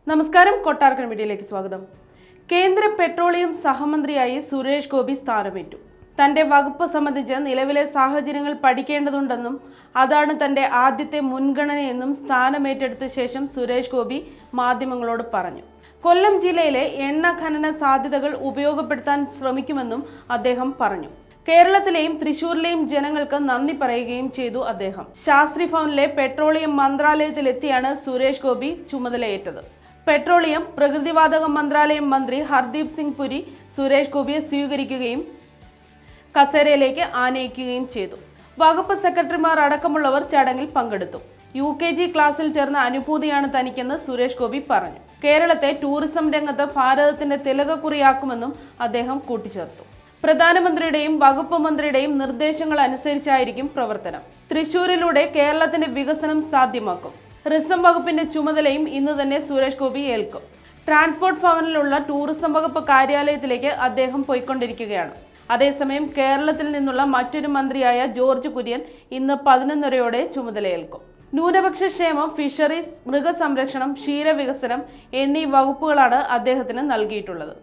നമസ്കാരം, കൊട്ടാരക്കര മീഡിയയിലേക്ക് സ്വാഗതം. കേന്ദ്ര പെട്രോളിയം സഹമന്ത്രിയായി സുരേഷ് ഗോപി സ്ഥാനമേറ്റു. തന്റെ വകുപ്പ് സംബന്ധിച്ച് നിലവിലെ സാഹചര്യങ്ങൾ പഠിക്കേണ്ടതുണ്ടെന്നും അതാണ് തന്റെ ആദ്യത്തെ മുൻഗണനയെന്നും സ്ഥാനമേറ്റെടുത്ത ശേഷം സുരേഷ് ഗോപി മാധ്യമങ്ങളോട് പറഞ്ഞു. കൊല്ലം ജില്ലയിലെ എണ്ണ ഖനന സാധ്യതകൾ ഉപയോഗപ്പെടുത്താൻ ശ്രമിക്കുമെന്നും അദ്ദേഹം പറഞ്ഞു. കേരളത്തിലെയും തൃശൂരിലെയും ജനങ്ങൾക്ക് നന്ദി പറയുകയും ചെയ്തു അദ്ദേഹം. ശാസ്ത്രി ഭവനിലെ പെട്രോളിയം മന്ത്രാലയത്തിലെത്തിയാണ് സുരേഷ് ഗോപി ചുമതലയേറ്റത്. പെട്രോളിയം പ്രകൃതിവാതക മന്ത്രാലയം മന്ത്രി ഹർദീപ് സിംഗ് പുരി സുരേഷ് ഗോപിയെ സ്വീകരിക്കുകയും കസേരയിലേക്ക് ആനയിക്കുകയും ചെയ്തു. വകുപ്പ് സെക്രട്ടറിമാർ അടക്കമുള്ളവർ ചടങ്ങിൽ പങ്കെടുത്തു. UKG ക്ലാസ്സിൽ ചേർന്ന അനുഭൂതിയാണ് തനിക്കെന്ന് സുരേഷ് ഗോപി പറഞ്ഞു. കേരളത്തെ ടൂറിസം രംഗത്ത് ഭാരതത്തിന്റെ തിലകക്കുറിയാക്കുമെന്നും അദ്ദേഹം കൂട്ടിച്ചേർത്തു. പ്രധാനമന്ത്രിയുടെയും വകുപ്പ് മന്ത്രിയുടെയും നിർദ്ദേശങ്ങൾ അനുസരിച്ചായിരിക്കും പ്രവർത്തനം. തൃശൂരിലൂടെ കേരളത്തിന്റെ വികസനം സാധ്യമാക്കും. റിസർവ് വകുപ്പിന്റെ ചുമതലയും ഇന്ന് തന്നെ സുരേഷ് ഗോപി ഏൽക്കും. ട്രാൻസ്പോർട്ട് ഭവനിലുള്ള ടൂറിസം വകുപ്പ് കാര്യാലയത്തിലേക്ക് അദ്ദേഹം പോയിക്കൊണ്ടിരിക്കുകയാണ്. അതേസമയം കേരളത്തിൽ നിന്നുള്ള മറ്റൊരു മന്ത്രിയായ ജോർജ് കുര്യൻ ഇന്ന് 11:30 ചുമതലയേൽക്കും. ന്യൂനപക്ഷ ക്ഷേമം, ഫിഷറീസ്, മൃഗസംരക്ഷണം, ക്ഷീരവികസനം എന്നീ വകുപ്പുകളാണ് അദ്ദേഹത്തിന് നൽകിയിട്ടുള്ളത്.